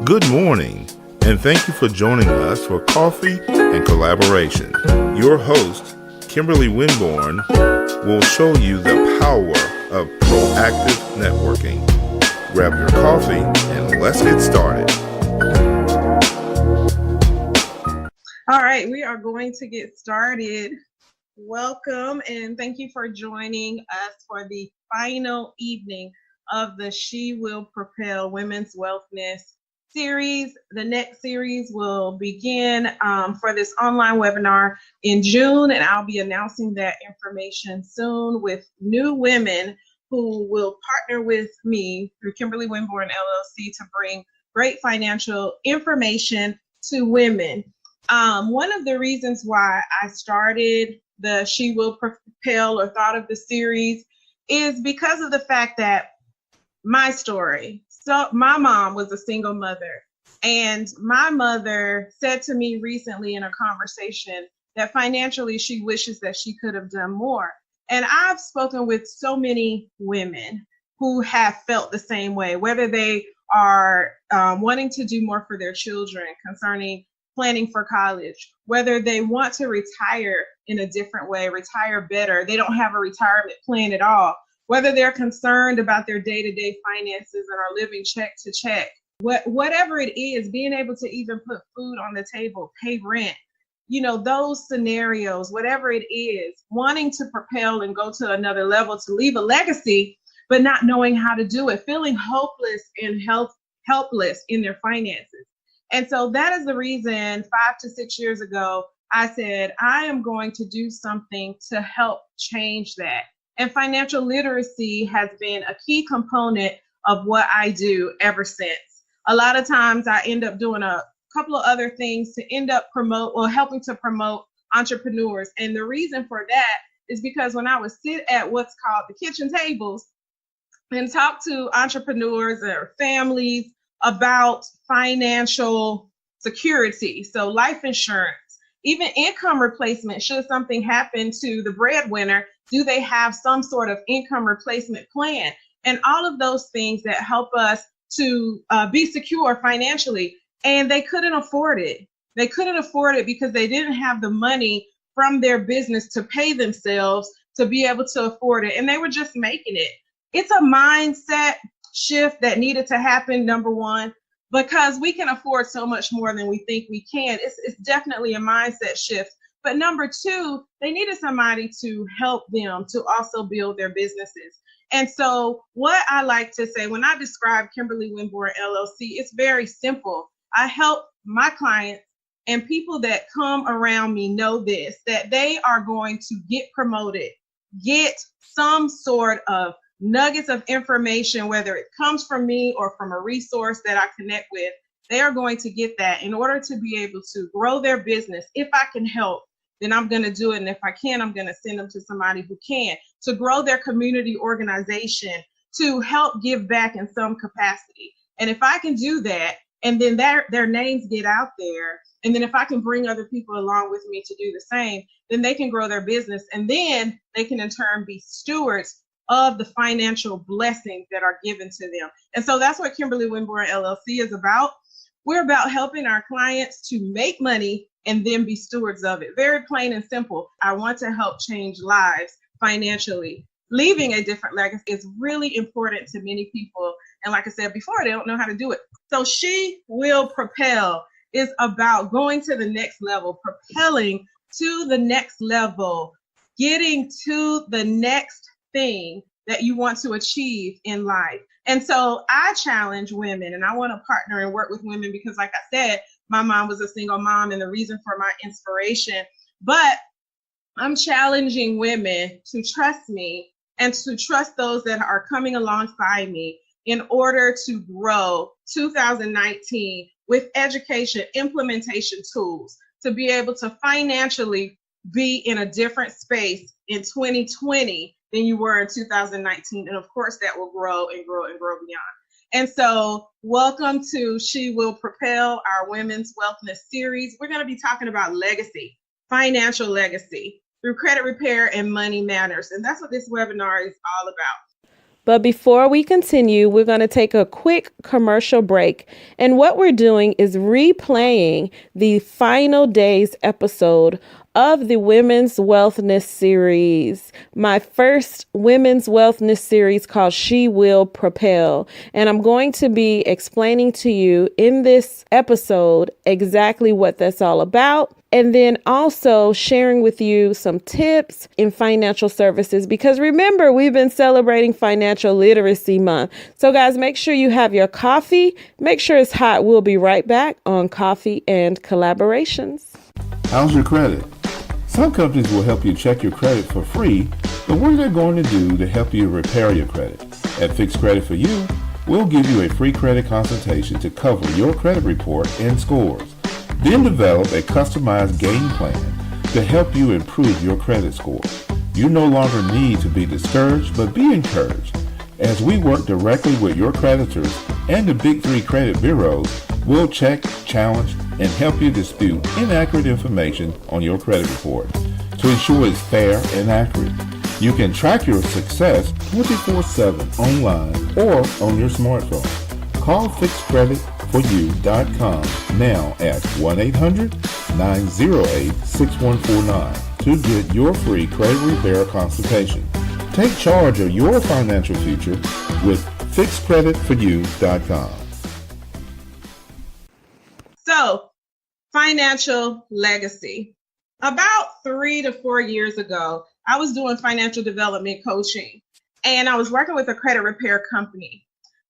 Good morning, and thank you for joining us for Coffee and Collaboration. Your host, Kimberly Winborn, will show you the power of proactive networking. Grab your coffee and let's get started. All right, we are going to get started. Welcome and thank you for joining us for the final evening of the She Will Propel Women's Wealthness series. The next series will begin for this online webinar in June, and I'll be announcing that information soon with new women who will partner with me through Kimberly Winborn LLC to bring great financial information to women. One of the reasons why I started the She Will Propel or thought of the series is because of the fact that my story. So my mom was a single mother, and my mother said to me recently in a conversation that financially she wishes that she could have done more. And I've spoken with so many women who have felt the same way, whether they are wanting to do more for their children concerning planning for college, whether they want to retire in a different way, retire better, they don't have a retirement plan at all, whether they're concerned about their day-to-day finances and are living check to check, whatever it is, being able to even put food on the table, pay rent, those scenarios, whatever it is, wanting to propel and go to another level, to leave a legacy, but not knowing how to do it, feeling hopeless and helpless in their finances. And so that is the reason 5 to 6 years ago, I said, I am going to do something to help change that. And financial literacy has been a key component of what I do ever since. A lot of times I end up doing a couple of other things to end up helping to promote entrepreneurs. And the reason for that is because when I would sit at what's called the kitchen tables and talk to entrepreneurs or families about financial security, so life insurance, even income replacement, should something happen to the breadwinner, do they have some sort of income replacement plan? And all of those things that help us to be secure financially. And they couldn't afford it. They couldn't afford it because they didn't have the money from their business to pay themselves to be able to afford it. And they were just making it. It's a mindset shift that needed to happen, number one, because we can afford so much more than we think we can. It's definitely a mindset shift. But number two, they needed somebody to help them to also build their businesses. And so what I like to say when I describe Kimberly Winborn LLC, it's very simple. I help my clients and people that come around me know this, that they are going to get promoted, get some sort of nuggets of information, whether it comes from me or from a resource that I connect with. They are going to get that in order to be able to grow their business. If I can help, then I'm going to do it. And if I can, I'm going to send them to somebody who can, to grow their community organization, to help give back in some capacity. And if I can do that, and then their names get out there, and then if I can bring other people along with me to do the same, then they can grow their business. And then they can in turn be stewards of the financial blessings that are given to them. And so that's what Kimberly Winborn LLC is about. We're about helping our clients to make money and then be stewards of it. Very plain and simple. I want to help change lives financially. Leaving a different legacy is really important to many people. And like I said before, they don't know how to do it. So She Will Propel is about going to the next level, propelling to the next level, getting to the next thing that you want to achieve in life. And so I challenge women, and I want to partner and work with women because, like I said, my mom was a single mom and the reason for my inspiration. But I'm challenging women to trust me and to trust those that are coming alongside me in order to grow 2019 with education, implementation tools, to be able to financially be in a different space in 2020 than you were in 2019. And of course, that will grow and grow and grow beyond. And so welcome to She Will Propel, our Women's Wealthness series. We're going to be talking about legacy, financial legacy through credit repair and money matters. And that's what this webinar is all about. But before we continue, we're going to take a quick commercial break. And what we're doing is replaying the final day's episode of the Women's Wealthness series, my first Women's Wealthness series called She Will Propel. And I'm going to be explaining to you in this episode exactly what that's all about. And then also sharing with you some tips in financial services, because remember, we've been celebrating Financial Literacy Month. So guys, make sure you have your coffee. Make sure it's hot. We'll be right back on Coffee and Collaborations. How's your credit? Some companies will help you check your credit for free, but what are they going to do to help you repair your credit? At Fixed Credit for You, we'll give you a free credit consultation to cover your credit report and scores. Then develop a customized game plan to help you improve your credit score. You no longer need to be discouraged, but be encouraged. As we work directly with your creditors and the Big Three credit bureaus, we'll check, challenge, and help you dispute inaccurate information on your credit report to ensure it's fair and accurate. You can track your success 24/7 online or on your smartphone. Call FixedCreditForYou.com now at 1-800-908-6149 to get your free credit repair consultation. Take charge of your financial future with FixedCreditForYou.com. So, financial legacy. About 3 to 4 years ago, I was doing financial development coaching, and I was working with a credit repair company.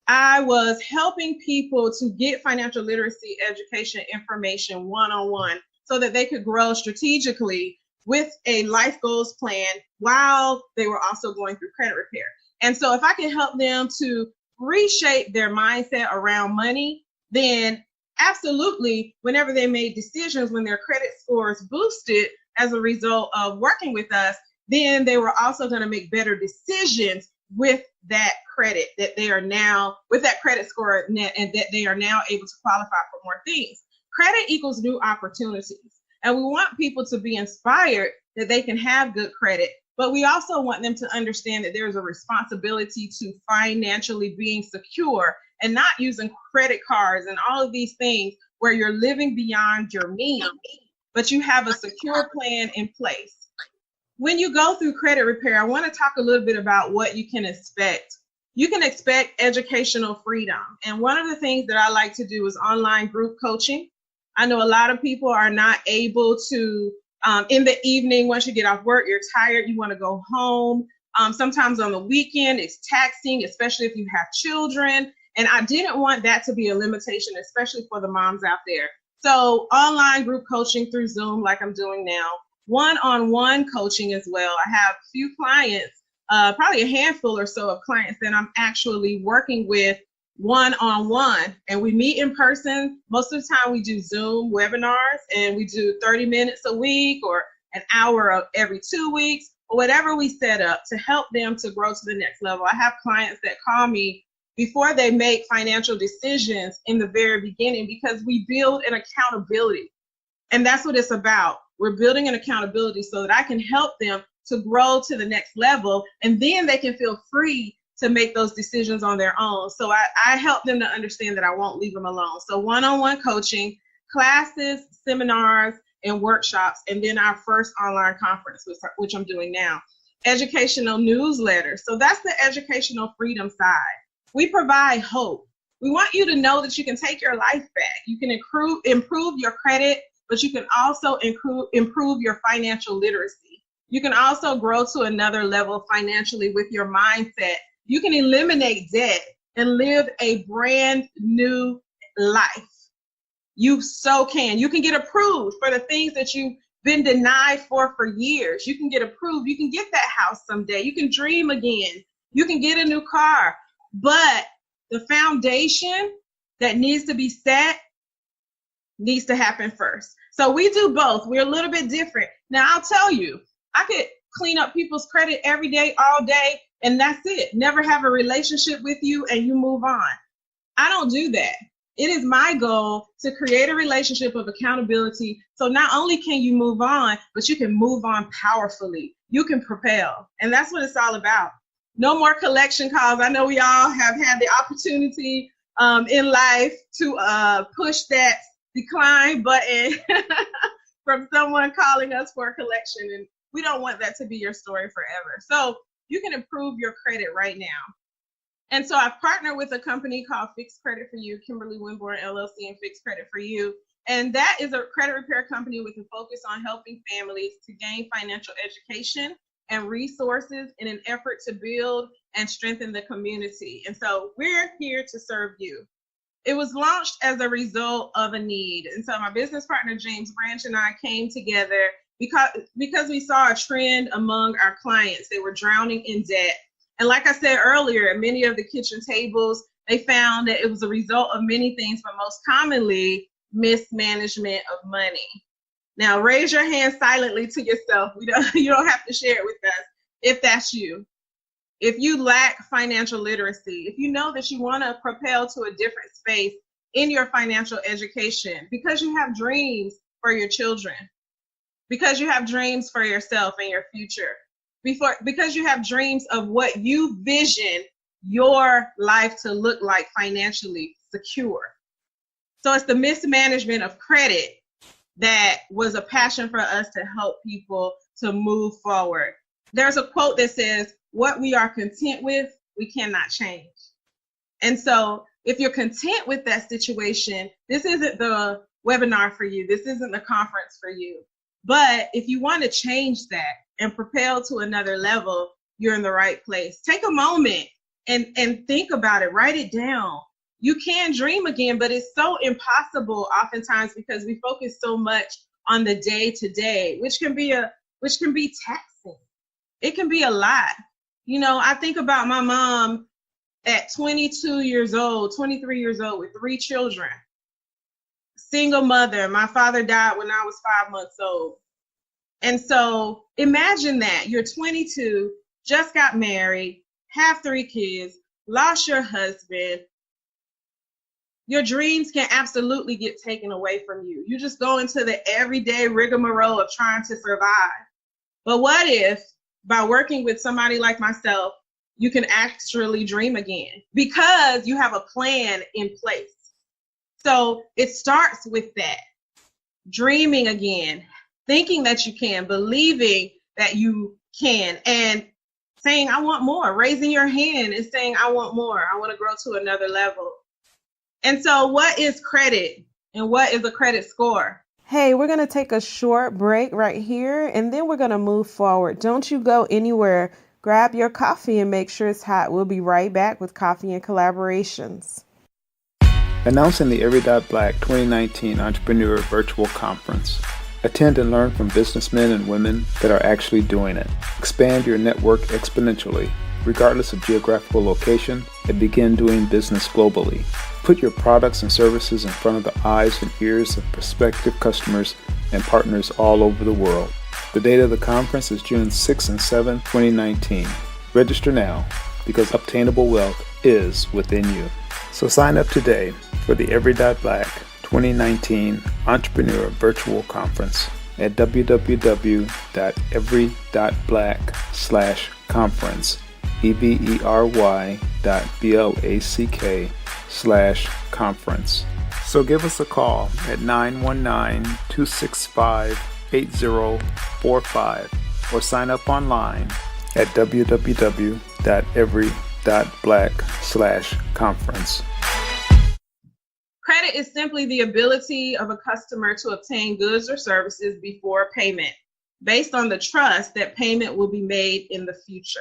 I was helping people to get financial literacy education information one-on-one so that they could grow strategically with a life goals plan while they were also going through credit repair. And so if I can help them to reshape their mindset around money, then absolutely, whenever they made decisions, when their credit scores boosted as a result of working with us, then they were also going to make better decisions with that credit that they are now, with that credit score, and that they are now able to qualify for more things. Credit equals new opportunities. And we want people to be inspired that they can have good credit, but we also want them to understand that there's a responsibility to financially being secure and not using credit cards and all of these things where you're living beyond your means, but you have a secure plan in place. When you go through credit repair, I want to talk a little bit about what you can expect. You can expect educational freedom. And one of the things that I like to do is online group coaching. I know a lot of people are not able to, in the evening, once you get off work, you're tired, you want to go home. Sometimes on the weekend, it's taxing, especially if you have children. And I didn't want that to be a limitation, especially for the moms out there. So online group coaching through Zoom, like I'm doing now. One-on-one coaching as well. I have a few clients, probably a handful or so of clients that I'm actually working with one-on-one, and we meet in person. Most of the time we do Zoom webinars, and we do 30 minutes a week or an hour of every 2 weeks, or whatever we set up to help them to grow to the next level. I have clients that call me before they make financial decisions in the very beginning, because we build an accountability. And that's what it's about. We're building an accountability so that I can help them to grow to the next level, and then they can feel free to make those decisions on their own. So I help them to understand that I won't leave them alone. So one-on-one coaching, classes, seminars, and workshops, and then our first online conference, which I'm doing now. Educational newsletters. So that's the educational freedom side. We provide hope. We want you to know that you can take your life back. You can improve your credit, but you can also improve your financial literacy. You can also grow to another level financially with your mindset. You can eliminate debt and live a brand new life. You so can. You can get approved for the things that you've been denied for years. You can get approved. You can get that house someday. You can dream again. You can get a new car. But the foundation that needs to be set needs to happen first. So we do both. We're a little bit different. Now, I'll tell you, I could clean up people's credit every day, all day, and that's it. Never have a relationship with you and you move on. I don't do that. It is my goal to create a relationship of accountability. So not only can you move on, but you can move on powerfully. You can propel. And that's what it's all about. No more collection calls. I know we all have had the opportunity in life to push that decline button from someone calling us for a collection, and we don't want that to be your story forever. So you can improve your credit right now. And so I've partnered with a company called Fixed Credit for You, Kimberly Winborn LLC, and Fixed Credit for You. And that is a credit repair company with a focus on helping families to gain financial education and resources in an effort to build and strengthen the community. And so we're here to serve you. It was launched as a result of a need. And so my business partner, James Branch, and I came together because we saw a trend among our clients. They were drowning in debt. And like I said earlier, many of the kitchen tables, they found that it was a result of many things, but most commonly, mismanagement of money. Now, raise your hand silently to yourself. You don't have to share it with us if that's you. If you lack financial literacy, if you know that you want to propel to a different space in your financial education because you have dreams for your children, because you have dreams for yourself and your future, because you have dreams of what you vision your life to look like financially secure. So it's the mismanagement of credit that was a passion for us to help people to move forward. There's a quote that says, "What we are content with, we cannot change." And so if you're content with that situation, this isn't the webinar for you. This isn't the conference for you. But if you want to change that and propel to another level, you're in the right place. Take a moment and think about it. Write it down. You can dream again, but it's so impossible oftentimes because we focus so much on the day to day, which can be taxing. It can be a lot. You know, I think about my mom at 22 years old, 23 years old with 3 children, single mother. My father died when I was 5 months old. And so imagine that you're 22, just got married, have 3 kids, lost your husband. Your dreams can absolutely get taken away from you. You just go into the everyday rigmarole of trying to survive. But what if by working with somebody like myself, you can actually dream again because you have a plan in place? So it starts with that, dreaming again, thinking that you can, believing that you can, and saying, I want more, raising your hand and saying, I want more. I want to grow to another level. And so what is credit and what is a credit score? Hey, we're going to take a short break right here, and then we're going to move forward. Don't you go anywhere. Grab your coffee and make sure it's hot. We'll be right back with Coffee and Collaborations. Announcing the Every.Black 2019 Entrepreneur Virtual Conference. Attend and learn from businessmen and women that are actually doing it. Expand your network exponentially, regardless of geographical location, and begin doing business globally. Put your products and services in front of the eyes and ears of prospective customers and partners all over the world. The date of the conference is June 6 and 7, 2019. Register now, because obtainable wealth is within you. So sign up today for the Every.Black 2019 Entrepreneur Virtual Conference at www.every.black/conference, every.black/conference. So give us a call at 919-265-8045 or sign up online at www.every.black/conference. Credit is simply the ability of a customer to obtain goods or services before payment, based on the trust that payment will be made in the future.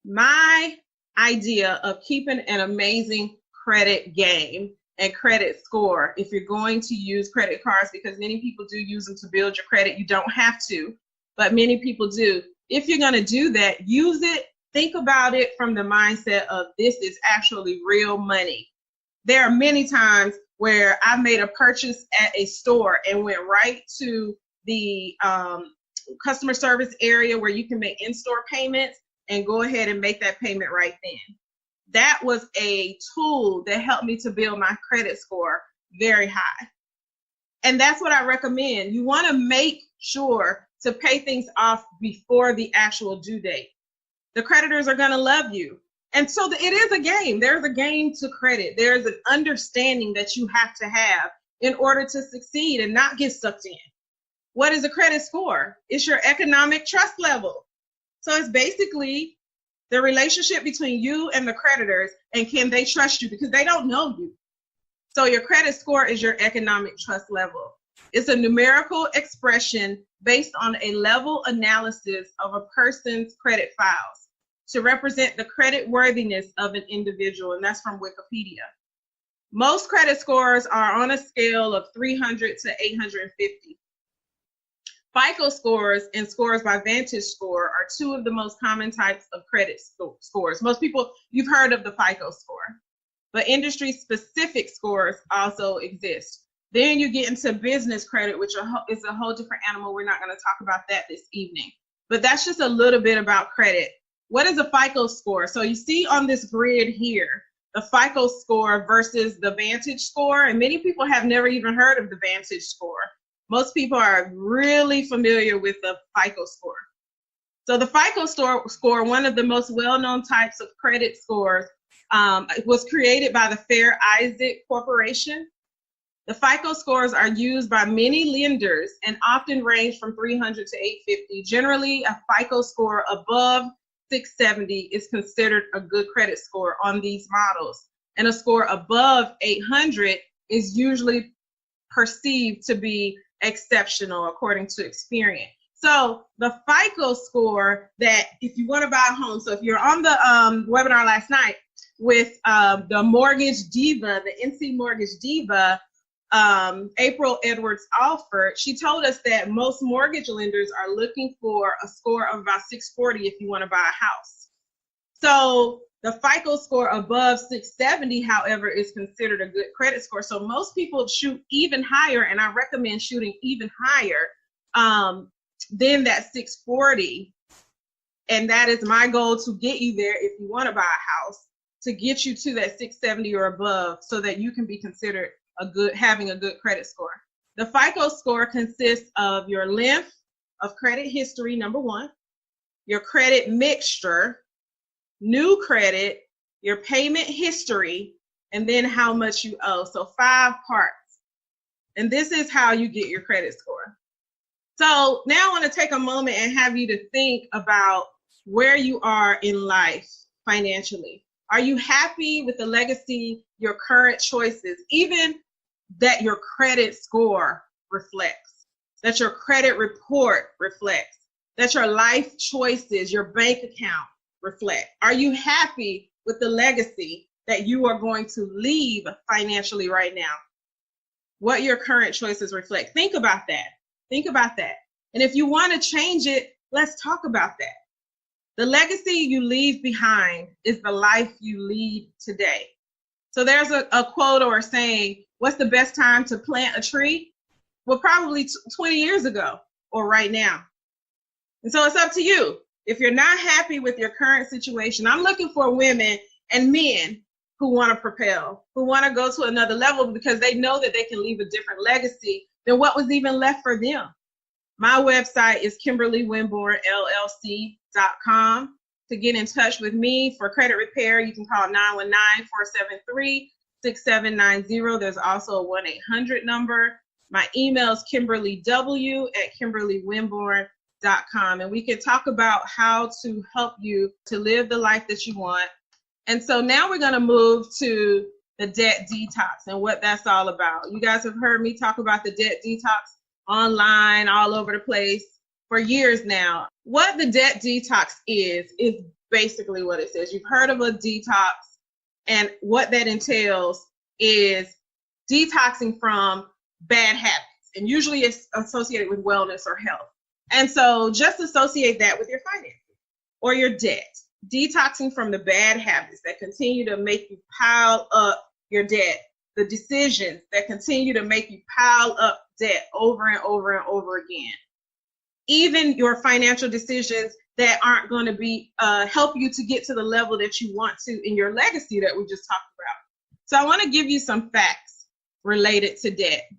My idea of keeping an amazing credit game and credit score, if you're going to use credit cards, because many people do use them to build your credit, you don't have to, but many people do. If you're going to do that, use it. Think about it from the mindset of this is actually real money. There are many times where I made a purchase at a store and went right to the customer service area where you can make in-store payments and go ahead and make that payment right then. That was a tool that helped me to build my credit score very high. And that's what I recommend. You want to make sure to pay things off before the actual due date. The creditors are going to love you. And so it is a game. There's a game to credit. There's an understanding that you have to have in order to succeed and not get sucked in. What is a credit score? It's your economic trust level. So it's basically the relationship between you and the creditors, and can they trust you, because they don't know you. So your credit score is your economic trust level. It's a numerical expression based on a level analysis of a person's credit files to represent the credit worthiness of an individual, and that's from Wikipedia. Most credit scores are on a scale of 300 to 850. FICO scores and scores by Vantage Score are two of the most common types of credit scores. Most people, you've heard of the FICO score, but industry-specific scores also exist. Then you get into business credit, which is a whole different animal. We're not going to talk about that this evening, but that's just a little bit about credit. What is a FICO score? So you see on this grid here, the FICO score versus the Vantage score, and many people have never even heard of the Vantage score. Most people are really familiar with the FICO score. So the FICO score, one of the most well-known types of credit scores, was created by the Fair Isaac Corporation. The FICO scores are used by many lenders and often range from 300 to 850. Generally, a FICO score above 670 is considered a good credit score on these models. And a score above 800 is usually perceived to be exceptional according to experience. So the FICO score, that if you want to buy a home, so if you're on the webinar last night with the Mortgage Diva, the NC Mortgage Diva, April Edwards Alford, she told us that most mortgage lenders are looking for a score of about 640 if you want to buy a house. So the FICO score above 670, however, is considered a good credit score. So most people shoot even higher, and I recommend shooting even higher than that 640. And that is my goal, to get you there if you want to buy a house, to get you to that 670 or above so that you can be considered having a good credit score. The FICO score consists of your length of credit history, number one, your credit mixture, new credit, your payment history, and then how much you owe. So 5 parts. And this is how you get your credit score. So now I want to take a moment and have you to think about where you are in life financially. Are you happy with the legacy, your current choices, even that your credit score reflects, that your credit report reflects, that your life choices, your bank account reflect? Are you happy with the legacy that you are going to leave financially right now? What your current choices reflect. Think about that. Think about that. And if you want to change it, let's talk about that. The legacy you leave behind is the life you lead today. So there's a quote or a saying, what's the best time to plant a tree? Well, probably 20 years ago or right now. And so it's up to you. If you're not happy with your current situation, I'm looking for women and men who want to propel, who want to go to another level because they know that they can leave a different legacy than what was even left for them. My website is KimberlyWinbornLLC.com. To get in touch with me for credit repair, you can call 919-473-6790. There's also a 1-800 number. My email is KimberlyW@KimberlyWinborn.com. And we can talk about how to help you to live the life that you want. And so now we're going to move to the debt detox and what that's all about. You guys have heard me talk about the debt detox online, all over the place for years now. What the debt detox is basically what it says. You've heard of a detox, and what that entails is detoxing from bad habits, and usually it's associated with wellness or health. And so just associate that with your finances or your debt. Detoxing from the bad habits that continue to make you pile up your debt, the decisions that continue to make you pile up debt over and over and over again. Even your financial decisions that aren't going to be help you to get to the level that you want to in your legacy that we just talked about. So I want to give you some facts related to debt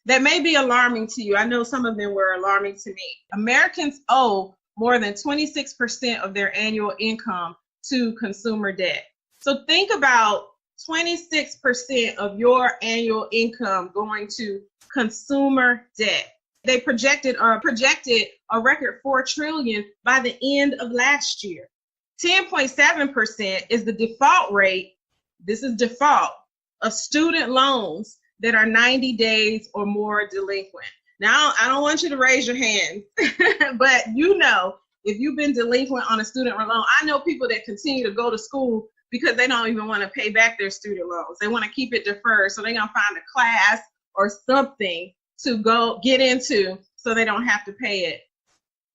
that may be alarming to you. I know some of them were alarming to me. Americans owe more than 26% of their annual income to consumer debt. So think about 26% of your annual income going to consumer debt. They projected a record $4 trillion by the end of last year. 10.7% is the default rate. This is default of student loans that are 90 days or more delinquent. Now, I don't want you to raise your hand, but if you've been delinquent on a student loan, I know people that continue to go to school because they don't even want to pay back their student loans. They want to keep it deferred, so they're going to find a class or something to go get into so they don't have to pay it.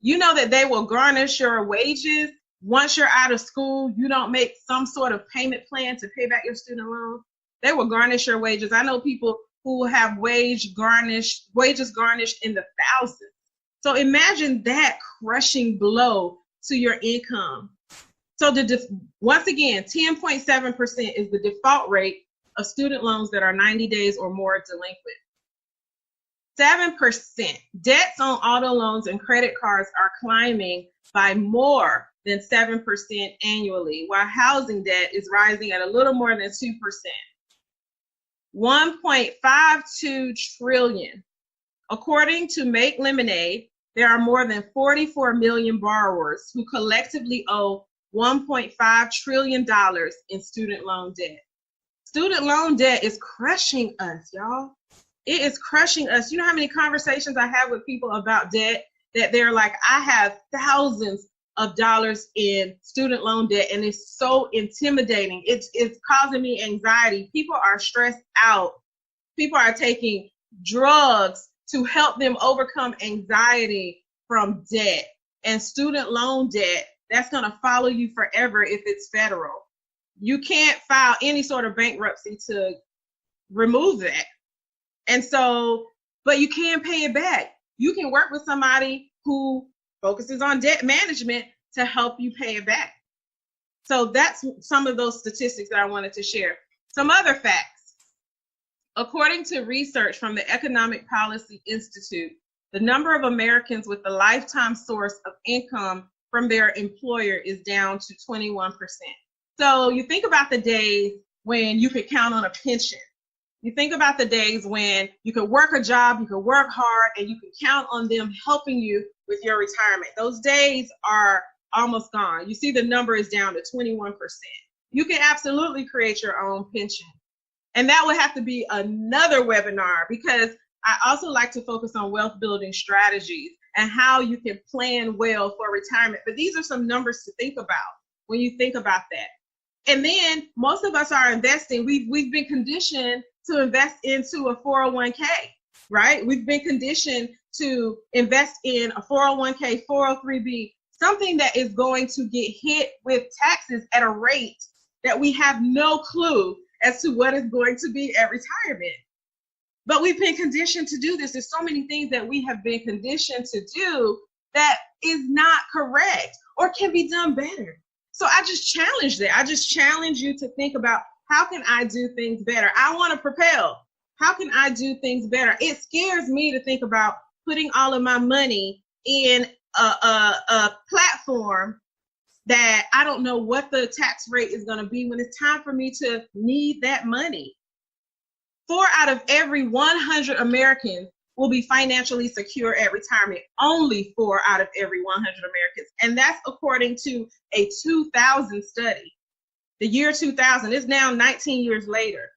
You know that they will garnish your wages once you're out of school. You don't make some sort of payment plan to pay back your student loan. They will garnish your wages. I know people who have wages garnished in the thousands. So imagine that crushing blow to your income. So once again, 10.7% is the default rate of student loans that are 90 days or more delinquent. 7% debts on auto loans and credit cards are climbing by more than 7% annually, while housing debt is rising at a little more than 2%. 1.52 trillion. According to Make Lemonade, there are more than 44 million borrowers who collectively owe $1.5 trillion in student loan debt. Student loan debt is crushing us, y'all. It is crushing us. You know how many conversations I have with people about debt that they're like, I have thousands of dollars in student loan debt, and it's so intimidating. It's causing me anxiety. People are stressed out. People are taking drugs to help them overcome anxiety from debt. And student loan debt, that's going to follow you forever if it's federal. You can't file any sort of bankruptcy to remove that. And so, but you can pay it back. You can work with somebody who focuses on debt management to help you pay it back. So that's some of those statistics that I wanted to share. Some other facts. According to research from the Economic Policy Institute, the number of Americans with a lifetime source of income from their employer is down to 21%. So you think about the days when you could count on a pension. You think about the days when you could work a job, you could work hard, and you could count on them helping you with your retirement. Those days are almost gone. You see the number is down to 21%. You can absolutely create your own pension. And that would have to be another webinar, because I also like to focus on wealth building strategies and how you can plan well for retirement. But these are some numbers to think about when you think about that. And then most of us are investing. We've been conditioned to invest into a 401k, right? We've been conditioned to invest in a 401k, 403b, something that is going to get hit with taxes at a rate that we have no clue as to what is going to be at retirement. But we've been conditioned to do this. There's so many things that we have been conditioned to do that is not correct or can be done better. So I just challenge that. I just challenge you to think about, how can I do things better? I want to propel. How can I do things better? It scares me to think about putting all of my money in a platform that I don't know what the tax rate is going to be when it's time for me to need that money. 4 out of every 100 Americans will be financially secure at retirement. Only 4 out of every 100 Americans. And that's according to a 2000 study. The year 2000 is now 19 years later.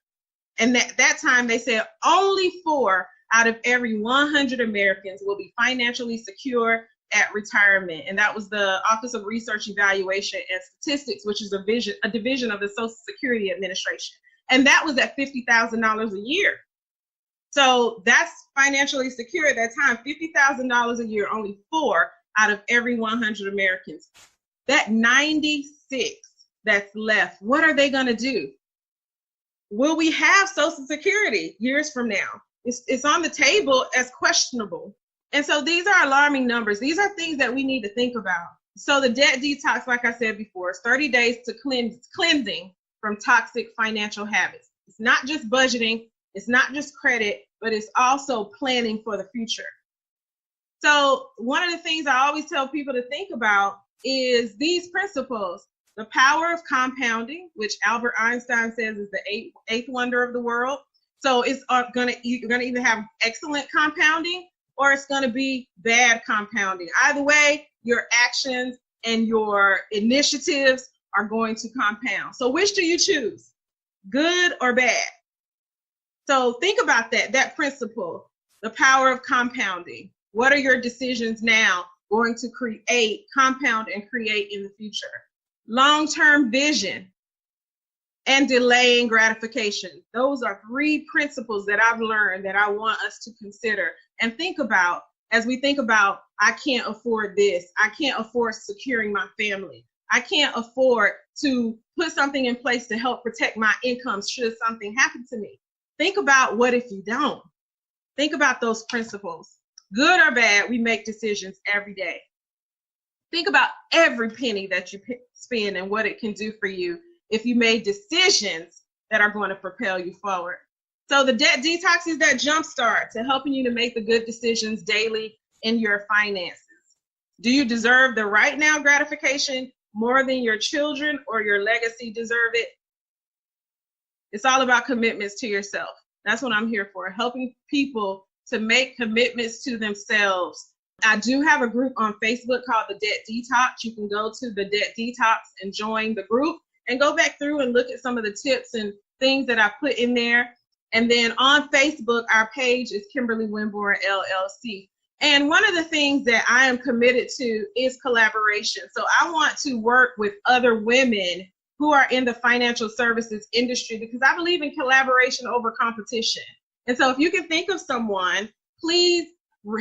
And that time they said only 4 out of every 100 Americans will be financially secure at retirement. And that was the Office of Research, Evaluation, and Statistics, which is a division of the Social Security Administration. And that was at $50,000 a year. So that's financially secure at that time, $50,000 a year, only 4 out of every 100 Americans. That 96 that's left, what are they going to do? Will we have Social Security years from now? It's on the table as questionable. And so these are alarming numbers. These are things that we need to think about. So the debt detox, like I said before, is 30 days to cleansing from toxic financial habits. It's not just budgeting, it's not just credit, but it's also planning for the future. So one of the things I always tell people to think about is these principles: the power of compounding, which Albert Einstein says is the eighth wonder of the world. So it's you're gonna either have excellent compounding or it's gonna be bad compounding. Either way, your actions and your initiatives are going to compound. So which do you choose, good or bad? So think about that principle, the power of compounding. What are your decisions now going to compound and create in the future? Long-term vision and delaying gratification. Those are 3 principles that I've learned that I want us to consider and think about as we think about, I can't afford this. I can't afford securing my family. I can't afford to put something in place to help protect my income should something happen to me. Think about what if you don't. Think about those principles. Good or bad, we make decisions every day. Think about every penny that you spend and what it can do for you if you made decisions that are going to propel you forward. So the debt detox is that jump start to helping you to make the good decisions daily in your finances. Do you deserve the right now gratification more than your children or your legacy deserve it? It's all about commitments to yourself. That's what I'm here for, helping people to make commitments to themselves. I do have a group on Facebook called the Debt Detox. You can go to the Debt Detox and join the group and go back through and look at some of the tips and things that I put in there. And then on Facebook, our page is Kimberly Winborn LLC. And one of the things that I am committed to is collaboration. So I want to work with other women who are in the financial services industry because I believe in collaboration over competition. And so if you can think of someone, please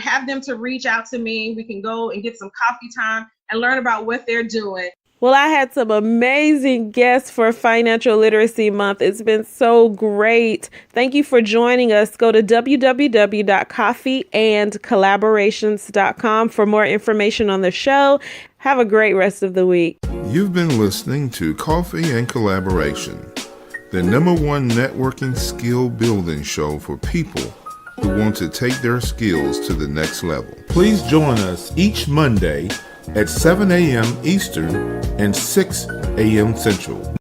have them to reach out to me. We can go and get some coffee time and learn about what they're doing. Well, I had some amazing guests for Financial Literacy Month. It's been so great. Thank you for joining us. Go to www.coffeeandcollaborations.com for more information on the show. Have a great rest of the week. You've been listening to Coffee and Collaboration, the #1 networking skill building show for people who want to take their skills to the next level. Please join us each Monday at 7 a.m. Eastern and 6 a.m. Central.